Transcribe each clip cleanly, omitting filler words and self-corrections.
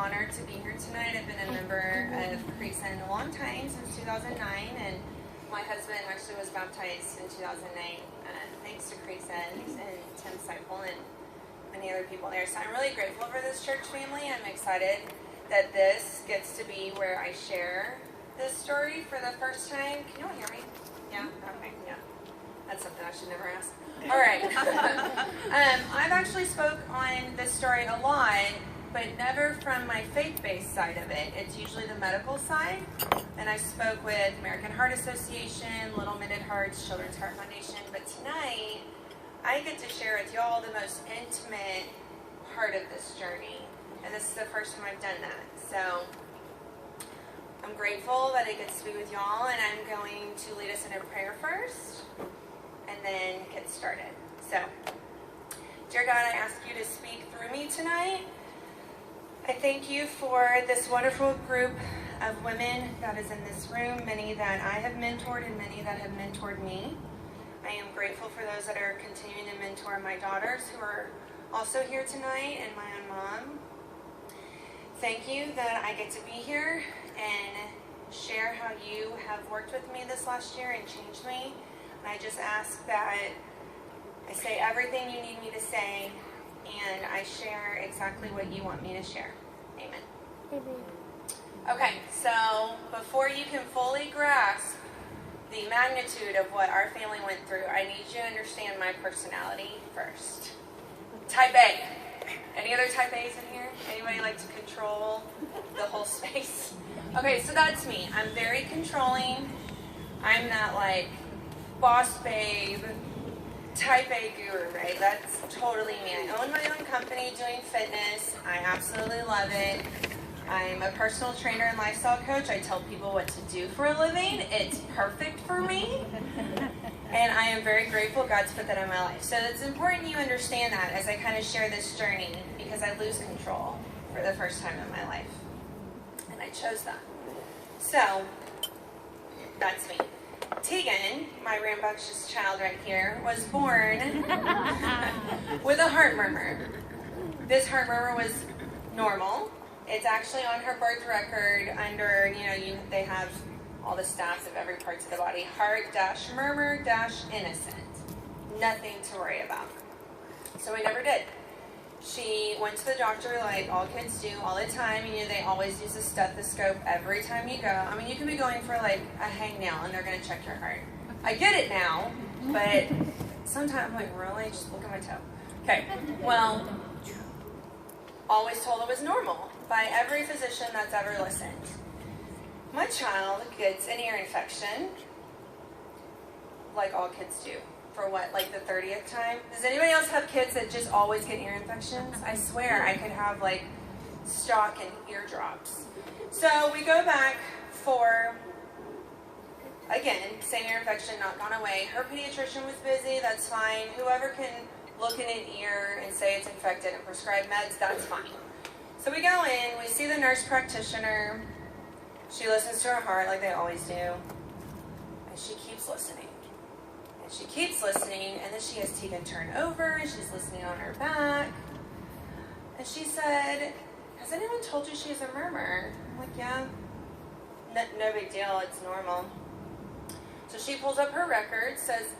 honored to be here tonight. I've been a member of Keridon a long time, since 2009, and my husband actually was baptized in 2009, thanks to Keridon and Tim Seipel and many other people there. So I'm really grateful for this church family. I'm excited that this gets to be where I share this story for the first time. Can you all hear me? Yeah? Okay, yeah. That's something I should never ask. All right. I've actually spoke on this story a lot, but never from my faith-based side of it. It's usually the medical side. And I spoke with American Heart Association, Little Minute Hearts, Children's Heart Foundation. But tonight, I get to share with y'all the most intimate part of this journey. And this is the first time I've done that. So I'm grateful that I get to be with y'all, and I'm going to lead us in a prayer first and then get started. So, dear God, I ask you to speak through me tonight. I thank you for this wonderful group of women that is in this room, many that I have mentored and many that have mentored me. I am grateful for those that are continuing to mentor my daughters who are also here tonight, and my own mom. Thank you that I get to be here and share how you have worked with me this last year and changed me. And I just ask that I say everything you need me to say, and I share exactly what you want me to share. Amen. Okay, so before you can fully grasp the magnitude of what our family went through, I need you to understand my personality first. Type A. Any other type A's in here? Anybody like to control the whole space? Okay, so that's me. I'm very controlling. I'm not like boss babe, type A guru, right? That's totally me. I own my own company doing fitness. I absolutely love it. I'm a personal trainer and lifestyle coach. I tell people what to do for a living. It's perfect for me. And I am very grateful God's put that in my life. So it's important you understand that as I kind of share this journey, because I lose control for the first time in my life. And I chose that. So, that's me. Tegan, my rambunctious child right here, was born with a heart murmur. This heart murmur was normal. It's actually on her birth record under, they have all the stats of every part of the body. Heart-murmur-innocent. Nothing to worry about. So we never did. She went to the doctor like all kids do all the time. They always use a stethoscope every time you go. I mean, you could be going for like a hangnail and they're going to check your heart. I get it now, but sometimes I'm like, really? Just look at my toe. Okay, well, always told it was normal by every physician that's ever listened. My child gets an ear infection, like all kids do. For what, like the 30th time? Does anybody else have kids that just always get ear infections? I swear I could have like stock and eardrops. So we go back for, again, same ear infection, not gone away. Her pediatrician was busy, that's fine. Whoever can look in an ear and say it's infected and prescribe meds, that's fine. So we go in, we see the nurse practitioner. She listens to her heart like they always do. And she keeps listening. And she keeps listening, and then she has Tegan turn over, and she's listening on her back. And she said, has anyone told you she has a murmur? I'm like, yeah. No big deal, it's normal. So she pulls up her record, says,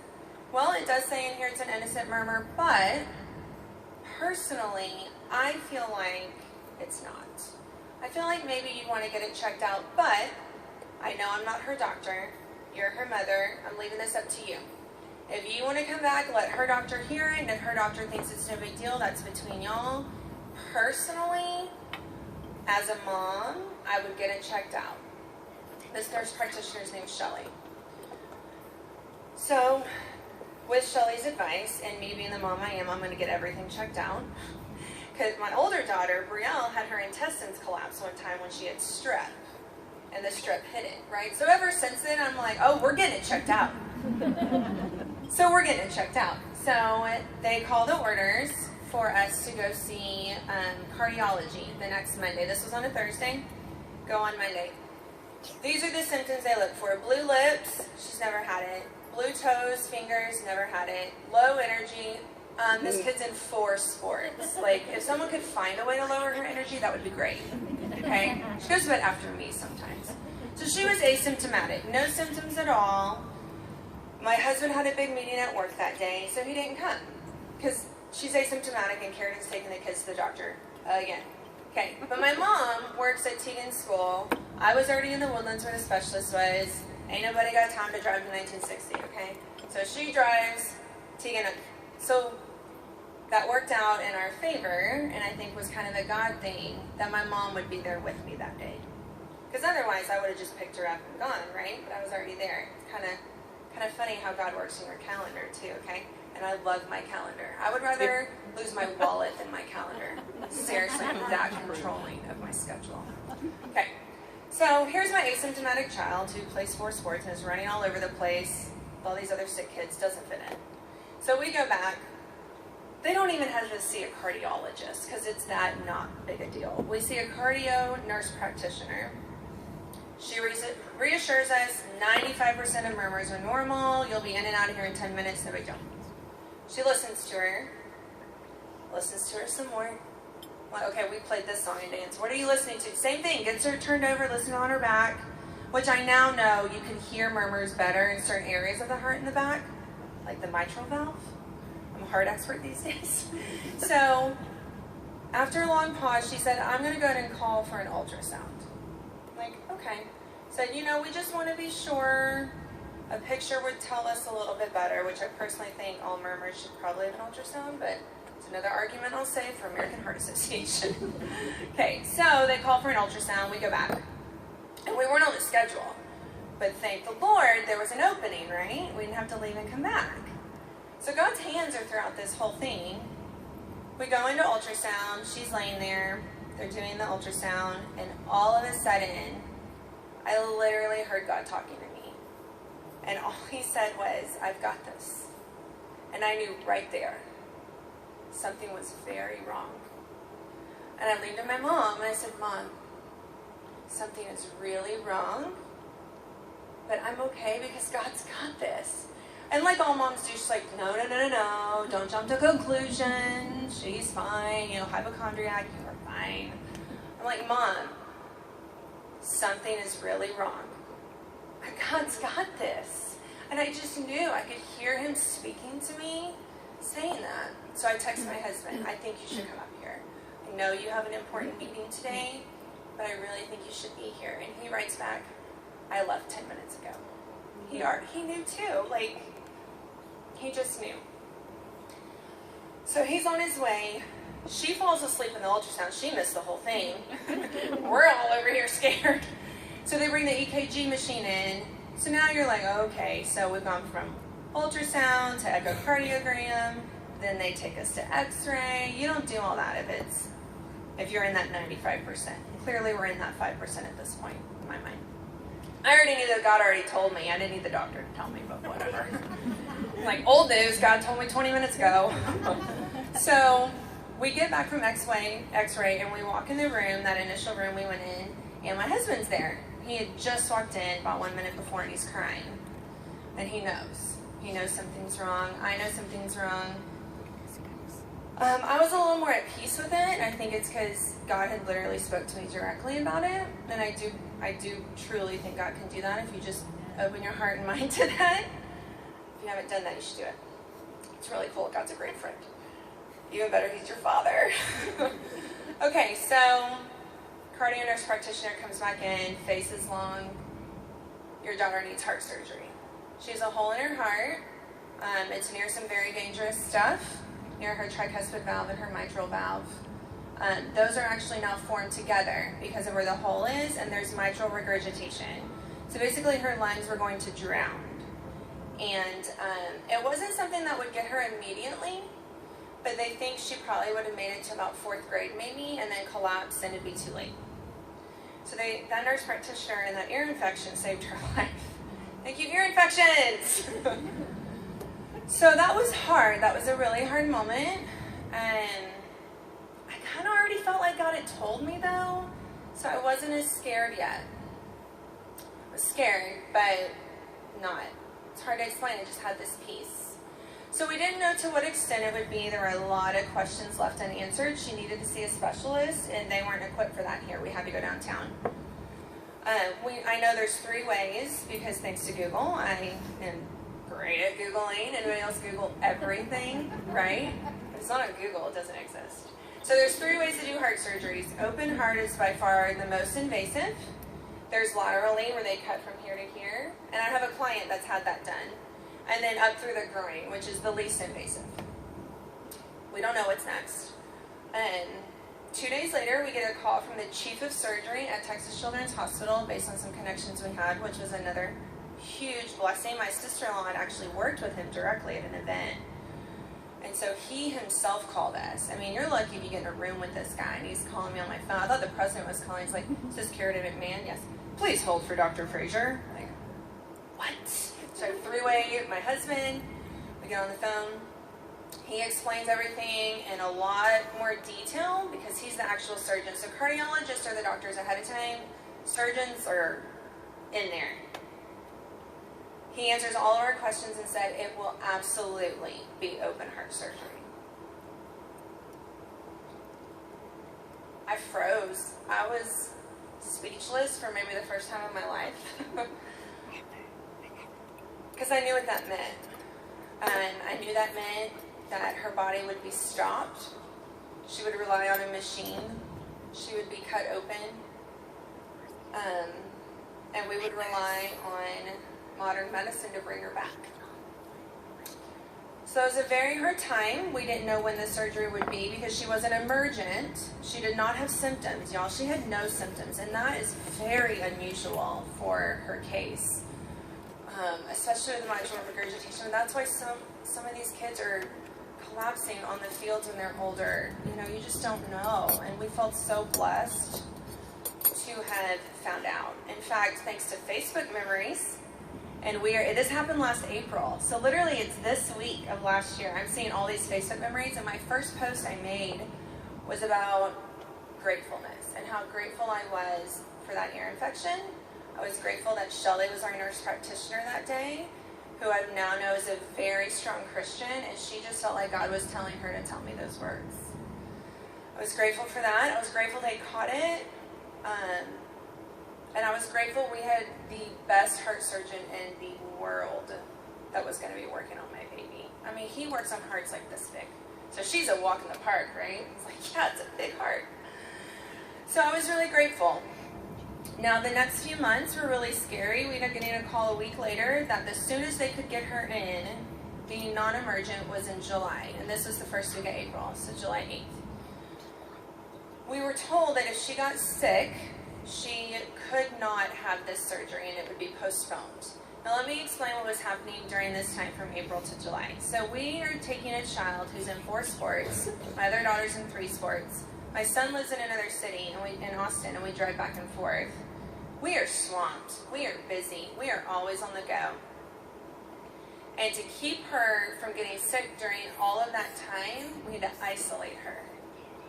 well, it does say in here it's an innocent murmur, but personally, I feel like it's not. I feel like maybe you want to get it checked out, but I know I'm not her doctor. You're her mother. I'm leaving this up to you. If you want to come back, let her doctor hear it, and if her doctor thinks it's no big deal, that's between y'all. Personally, as a mom, I would get it checked out. This nurse practitioner's name is Shelly. So, with Shelly's advice, and me being the mom I am, I'm going to get everything checked out. Because my older daughter, Brielle, had her intestines collapse one time when she had strep. And the strep hit it, right? So ever since then, I'm like, oh, we're getting it checked out. So we're getting it checked out. So they call the orders for us to go see cardiology the next Monday. This was on a Thursday. Go on Monday. These are the symptoms they look for. Blue lips, she's never had it. Blue toes, fingers, never had it. Low energy, This kid's in 4 sports. Like, if someone could find a way to lower her energy, that would be great. Okay? She goes to bed after me sometimes. So she was asymptomatic. No symptoms at all. My husband had a big meeting at work that day, so he didn't come. Because she's asymptomatic and Keridon's taking the kids to the doctor again. Okay, but my mom works at Tegan's school. I was already in the Woodlands where the specialist was. Ain't nobody got time to drive to 1960, okay? So she drives Tegan. So that worked out in our favor, and I think was kind of a God thing that my mom would be there with me that day. Because otherwise I would have just picked her up and gone, right? But I was already there. It's kind of funny how God works in your calendar too, okay? And I love my calendar. I would rather lose my wallet than my calendar. Seriously, I'm that controlling of my schedule. Okay, so here's my asymptomatic child who plays 4 sports and is running all over the place. All these other sick kids, doesn't fit in. So we go back. They don't even have to see a cardiologist because it's that not big a deal. We see a cardio nurse practitioner. She reassures us 95% of murmurs are normal. You'll be in and out of here in 10 minutes, no big deal. She listens to her some more. Like, okay, we played this song and dance. What are you listening to? Same thing, gets her turned over, listening on her back, which I now know you can hear murmurs better in certain areas of the heart in the back, like the mitral valve. I'm a heart expert these days. So after a long pause, she said, I'm going to go ahead and call for an ultrasound. I'm like, okay. Said, we just want to be sure. A picture would tell us a little bit better, which I personally think all murmurs should probably have an ultrasound, but it's another argument I'll save for American Heart Association. Okay, so they call for an ultrasound, we go back. And we weren't on the schedule, but thank the Lord there was an opening, right? We didn't have to leave and come back. So God's hands are throughout this whole thing. We go into ultrasound, she's laying there, they're doing the ultrasound, and all of a sudden, I literally heard God talking to me. And all he said was, I've got this. And I knew right there, something was very wrong. And I leaned to my mom and I said, Mom, something is really wrong, but I'm okay because God's got this. And like all moms do, she's like, no, don't jump to conclusions. She's fine, hypochondriac, you are fine. I'm like, Mom, something is really wrong. God's got this. And I just knew, I could hear him speaking to me, saying that. So I text my husband, I think you should come up here. I know you have an important meeting today, but I really think you should be here. And he writes back, I left 10 minutes ago. He knew too, he just knew. So he's on his way. She falls asleep in the ultrasound. She missed the whole thing. We're all over here scared. So they bring the EKG machine in. So now you're like, okay, so we've gone from ultrasound to echocardiogram, then they take us to x-ray. You don't do all that if you're in that 95%. Clearly we're in that 5% at this point, in my mind. I already knew that God already told me. I didn't need the doctor to tell me, but whatever. Like, old news, God told me 20 minutes ago. So we get back from x-ray, and we walk in the room, that initial room we went in, and my husband's there. He had just walked in about 1 minute before, and he's crying. And he knows. He knows something's wrong. I know something's wrong. I was a little more at peace with it. I think it's because God had literally spoke to me directly about it. And I do truly think God can do that if you just open your heart and mind to that. If you haven't done that, you should do it. It's really cool. God's a great friend. Even better, he's your father. Okay, so cardio nurse practitioner comes back in, face is long. Your daughter needs heart surgery. She has a hole in her heart. It's near some very dangerous stuff, near her tricuspid valve and her mitral valve. Those are actually now formed together because of where the hole is, and there's mitral regurgitation. So basically her lungs were going to drown. And it wasn't something that would get her immediately, but they think she probably would have made it to about 4th grade maybe, and then collapse, and it'd be too late. So that nurse practitioner and that ear infection saved her life. Thank you, ear infections! So that was hard. That was a really hard moment. And I kind of already felt like God had told me though, so I wasn't as scared yet. I was scared, but not. It's hard to explain. I just had this peace. So we didn't know to what extent it would be. There were a lot of questions left unanswered. She needed to see a specialist, and they weren't equipped for that here. We had to go downtown. I know there's 3 ways, because thanks to Google, I am great at Googling. Anybody else Google everything, right? If it's not on Google, it doesn't exist. So there's 3 ways to do heart surgeries. Open heart is by far the most invasive. There's laterally, where they cut from here to here. And I have a client that's had that done. And then up through the groin, which is the least invasive. We don't know what's next. And 2 days later, we get a call from the chief of surgery at Texas Children's Hospital based on some connections we had, which was another huge blessing. My sister-in-law had actually worked with him directly at an event. And so he himself called us. I mean, you're lucky if you get in a room with this guy, and he's calling me on my phone. I thought the president was calling. He's like, "Is this Keridon McMahon?" "Yes." "Please hold for Dr. Frazier." I'm like, what? So 3-way, my husband, we get on the phone. He explains everything in a lot more detail because he's the actual surgeon. So cardiologists are the doctors ahead of time. Surgeons are in there. He answers all of our questions and said it will absolutely be open heart surgery. I froze. I was speechless for maybe the first time in my life. Because I knew what that meant. And I knew that meant that her body would be stopped. She would rely on a machine. She would be cut open. And we would rely on modern medicine to bring her back. So it was a very hard time. We didn't know when the surgery would be because she wasn't emergent. She did not have symptoms, y'all. She had no symptoms, and that is very unusual for her case. Especially with mitral regurgitation. That's why some of these kids are collapsing on the fields when they're older. You know, you just don't know. And we felt so blessed to have found out. In fact, thanks to Facebook memories, and this happened last April. So literally it's this week of last year. I'm seeing all these Facebook memories, and my first post I made was about gratefulness and how grateful I was for that ear infection. I was grateful that Shelley was our nurse practitioner that day, who I now know is a very strong Christian, and she just felt like God was telling her to tell me those words. I was grateful for that. I was grateful they caught it. And I was grateful we had the best heart surgeon in the world that was going to be working on my baby. I mean, he works on hearts like this big. So she's a walk in the park, right? It's like, yeah, it's a big heart. So I was really grateful. Now, the next few months were really scary. We ended up getting a call a week later that as soon as they could get her in, being non-emergent was in July. And this was the first week of April, so July 8th. We were told that if she got sick, she could not have this surgery and it would be postponed. Now let me explain what was happening during this time from April to July. So we are taking a child who's in 4 sports. My other daughter's in 3 sports. My son lives in another city in Austin, and we drive back and forth. We are swamped. We are busy. We are always on the go. And to keep her from getting sick during all of that time, we had to isolate her.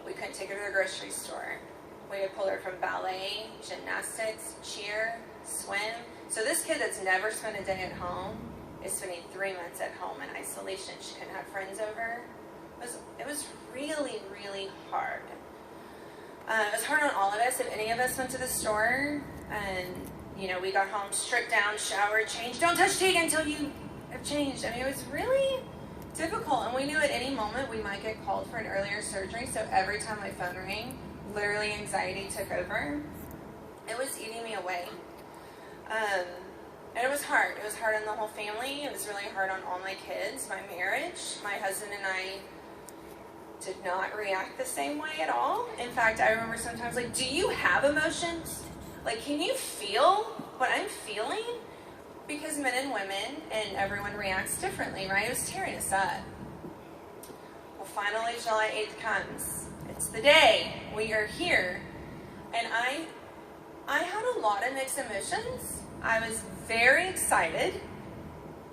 We couldn't take her to the grocery store. We had to pull her from ballet, gymnastics, cheer, swim. So this kid that's never spent a day at home is spending 3 months at home in isolation. She couldn't have friends over. It was really, really hard. It was hard on all of us. If any of us went to the store and, you know, we got home, stripped down, showered, changed, don't touch Tegan until you have changed. I mean, it was really difficult. And we knew at any moment we might get called for an earlier surgery. So every time my phone rang, literally anxiety took over. It was eating me away. And it was hard. It was hard on the whole family. It was really hard on all my kids, my marriage. My husband and I did not react the same way at all. In fact, I remember sometimes like, do you have emotions? Like, can you feel what I'm feeling? Because men and women and everyone reacts differently, right? It was tearing us up. Well, finally, July 8th comes. It's the day. We are here. And I had a lot of mixed emotions. I was very excited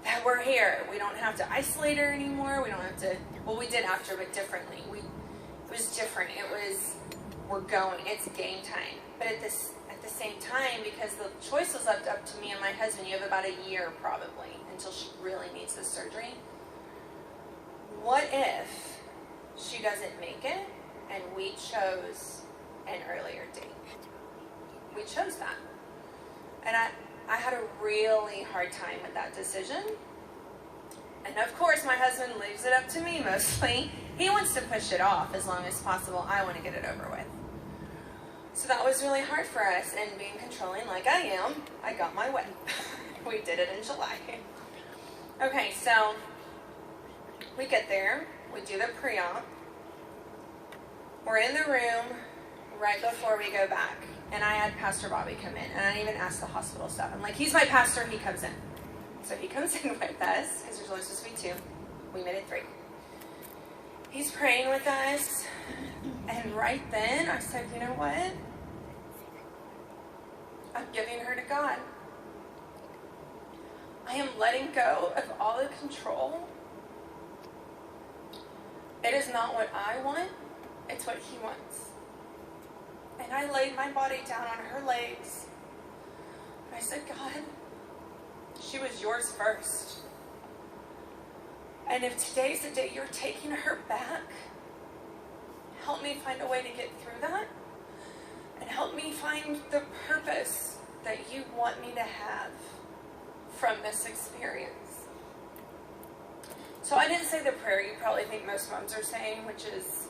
that we're here. We don't have to isolate her anymore. We don't have to, well, we did after, but differently. It was different. It was, we're going. It's game time. But at the same time, because the choice was left up to me and my husband, you have about a year probably until she really needs the surgery. what if she doesn't make it and we chose an earlier date? We chose that. And I had a really hard time with that decision. And of course, my husband leaves it up to me mostly. He wants to push it off as long as possible. I want to get it over with. So that was really hard for us. And being controlling like I am, I got my way. We did it in July. Okay, so we get there. We do the pre-op. We're in the room right before we go back. And I had Pastor Bobby come in. And I didn't even ask the hospital staff. I'm like, he's my pastor, he comes in. So he comes in with us, because there's only supposed to be 2. We made it 3. He's praying with us. And right then, I said, you know what? I'm giving her to God. I am letting go of all the control. It is not what I want. It's what he wants. And I laid my body down on her legs. And I said, God, she was yours first. And if today's the day you're taking her back, help me find a way to get through that. And help me find the purpose that you want me to have from this experience. So I didn't say the prayer you probably think most moms are saying, which is,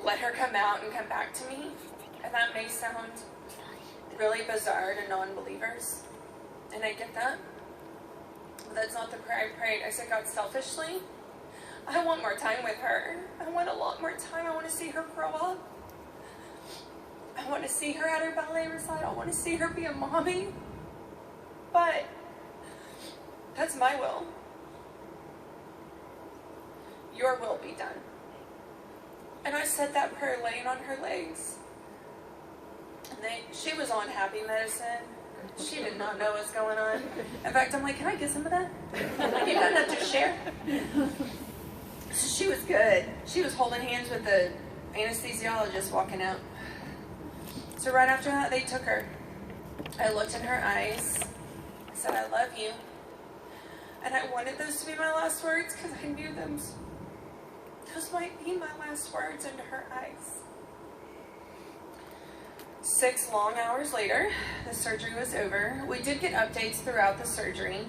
let her come out and come back to me. And that may sound really bizarre to non-believers. And I get that. But that's not the prayer I prayed. I said, God, selfishly, I want more time with her. I want a lot more time. I want to see her grow up. I want to see her at her ballet recital. I want to see her be a mommy. But that's my will. Your will be done. And I said that prayer laying on her legs. And she was on happy medicine. She did not know what's going on. In fact, I'm like, can I get some of that? Like, you got enough to share? So she was good. She was holding hands with the anesthesiologist walking out. So right after that, they took her. I looked in her eyes. I said, I love you. And I wanted those to be my last words because I knew them. Those might be my last words into her eyes. 6 long hours later, the surgery was over. We did get updates throughout the surgery.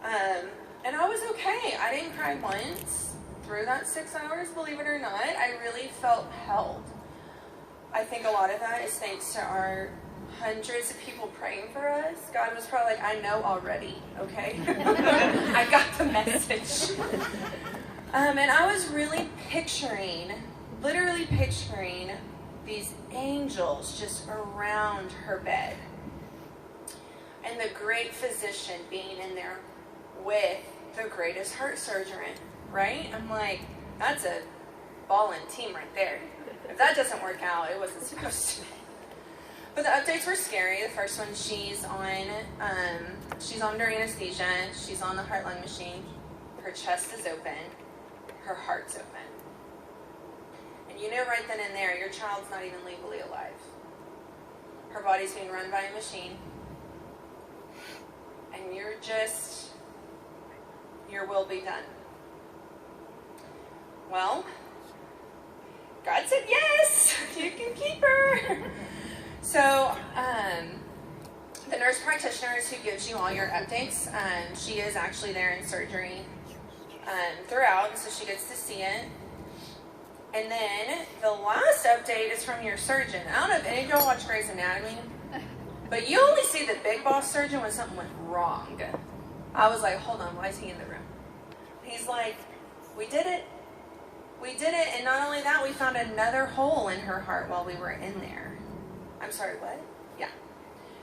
And I was okay. I didn't cry once through that 6 hours, believe it or not. I really felt held. I think a lot of that is thanks to our hundreds of people praying for us. God was probably like, I know already, okay? I got the message. And I was really literally picturing these angels just around her bed. And the great physician being in there with the greatest heart surgeon, right? I'm like, that's a ballin' team right there. If that doesn't work out, it wasn't supposed to. But the updates were scary. The first one, she's under anesthesia. She's on the heart-lung machine. Her chest is open. Her heart's open. And you know right then and there, your child's not even legally alive. Her body's being run by a machine. And your will be done. Well, God said, yes, you can keep her. So, the nurse practitioner is who gives you all your updates. She is actually there in surgery throughout, so she gets to see it. And then the last update is from your surgeon. I don't know if any of y'all watch Grey's Anatomy, but you only see the big boss surgeon when something went wrong. I was like, hold on, why is he in the room? He's like, we did it. We did it, and not only that, we found another hole in her heart while we were in there. I'm sorry, what? Yeah.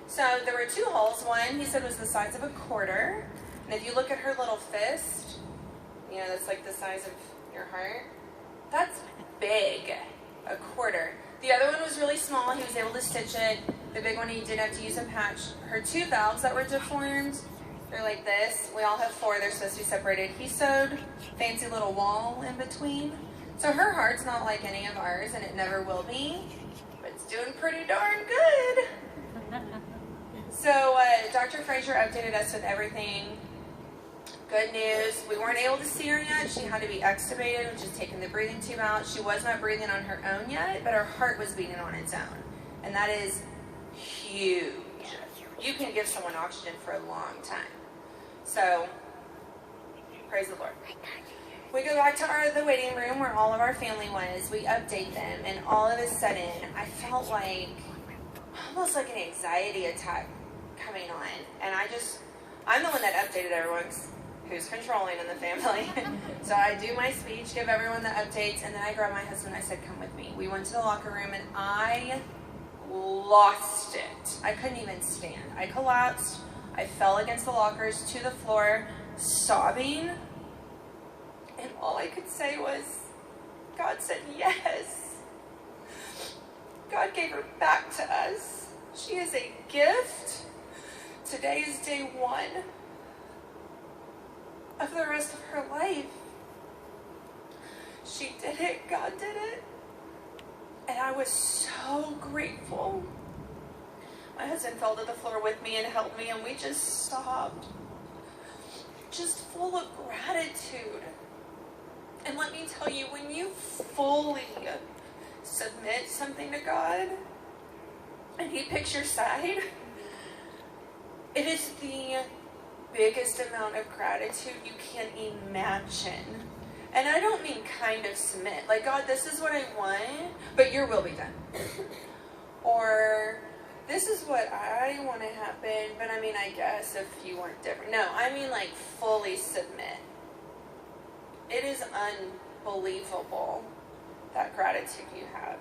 So there were 2 holes. One, he said, was the size of a quarter. And if you look at her little fist, you know, that's like the size of your heart. That's big, a quarter. The other one was really small. He was able to stitch it. The big one, he did have to use a patch. Her 2 valves that were deformed, they're like this. We all have 4. They're supposed to be separated. He sewed fancy little wall in between. So her heart's not like any of ours, and it never will be. But it's doing pretty darn good. So Dr. Frazier updated us with everything Good news, we weren't able to see her yet. She had to be extubated, which is taking the breathing tube out. She was not breathing on her own yet, but her heart was beating on its own. And that is huge. You can give someone oxygen for a long time. So, praise the Lord. We go back to the waiting room where all of our family was. We update them, and all of a sudden, I felt like, almost like an anxiety attack coming on. And I'm the one that updated everyone who's controlling in the family. So I do my speech, give everyone the updates, and then I grabbed my husband and I said, come with me. We went to the locker room, and I lost it. I couldn't even stand. I collapsed. I fell against the lockers to the floor, sobbing. And all I could say was, God said yes. God gave her back to us. She is a gift. Today is day 1 of the rest of her life. She did it. God did it. And I was so grateful. My husband fell to the floor with me and helped me, and we just sobbed. Just full of gratitude. And let me tell you, when you fully submit something to God, and He picks your side, it is the biggest amount of gratitude you can imagine. And I don't mean kind of submit. Like, God, this is what I want, but your will be done. Or, this is what I want to happen, but I mean, I guess if you weren't different. No, I mean like fully submit. It is unbelievable, that gratitude you have.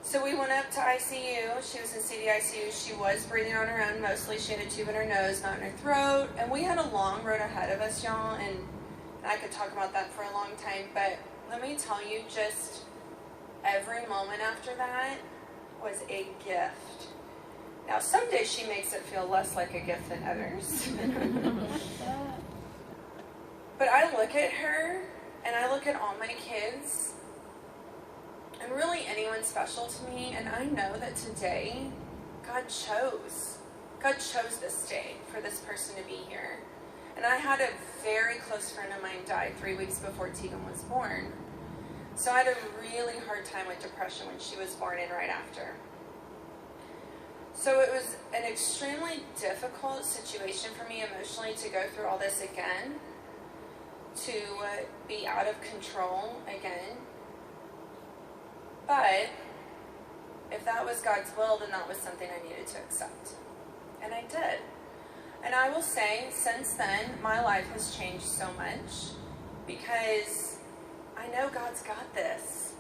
So we went up to ICU. She was in CDICU. She was breathing on her own mostly. She had a tube in her nose, not in her throat. And we had a long road ahead of us, y'all. And I could talk about that for a long time. But let me tell you, just every moment after that was a gift. Now, some days she makes it feel less like a gift than others. But I look at her, and I look at all my kids, and really anyone special to me, and I know that today, God chose this day for this person to be here. And I had a very close friend of mine die 3 weeks before Tegan was born. So I had a really hard time with depression when she was born and right after. So it was an extremely difficult situation for me emotionally to go through all this again, to be out of control again. But if that was God's will, then that was something I needed to accept. And I did. And I will say, since then, my life has changed so much because I know God's got this.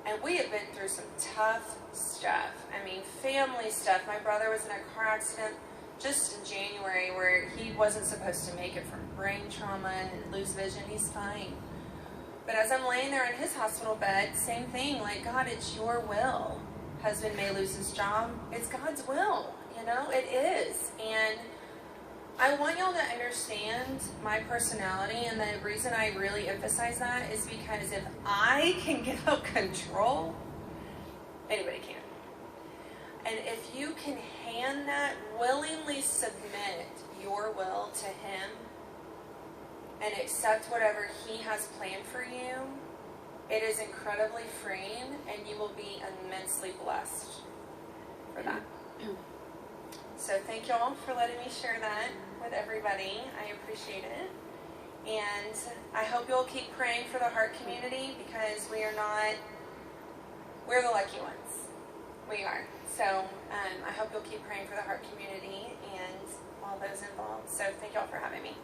And we have been through some tough stuff. I mean, family stuff. My brother was in a car accident just in January where he wasn't supposed to make it from brain trauma and lose vision. He's fine. But as I'm laying there in his hospital bed, same thing, like, God, it's your will. Husband may lose his job. It's God's will, you know, it is. And I want y'all to understand my personality, and the reason I really emphasize that is because if I can give up control, anybody can. And if you can hand that, willingly submit your will to Him and accept whatever He has planned for you, it is incredibly freeing, and you will be immensely blessed for that. So thank y'all for letting me share that with everybody. I appreciate it. And I hope you'll keep praying for the heart community, because we're the lucky ones. We are. So I hope you'll keep praying for the heart community and all those involved. So thank y'all for having me.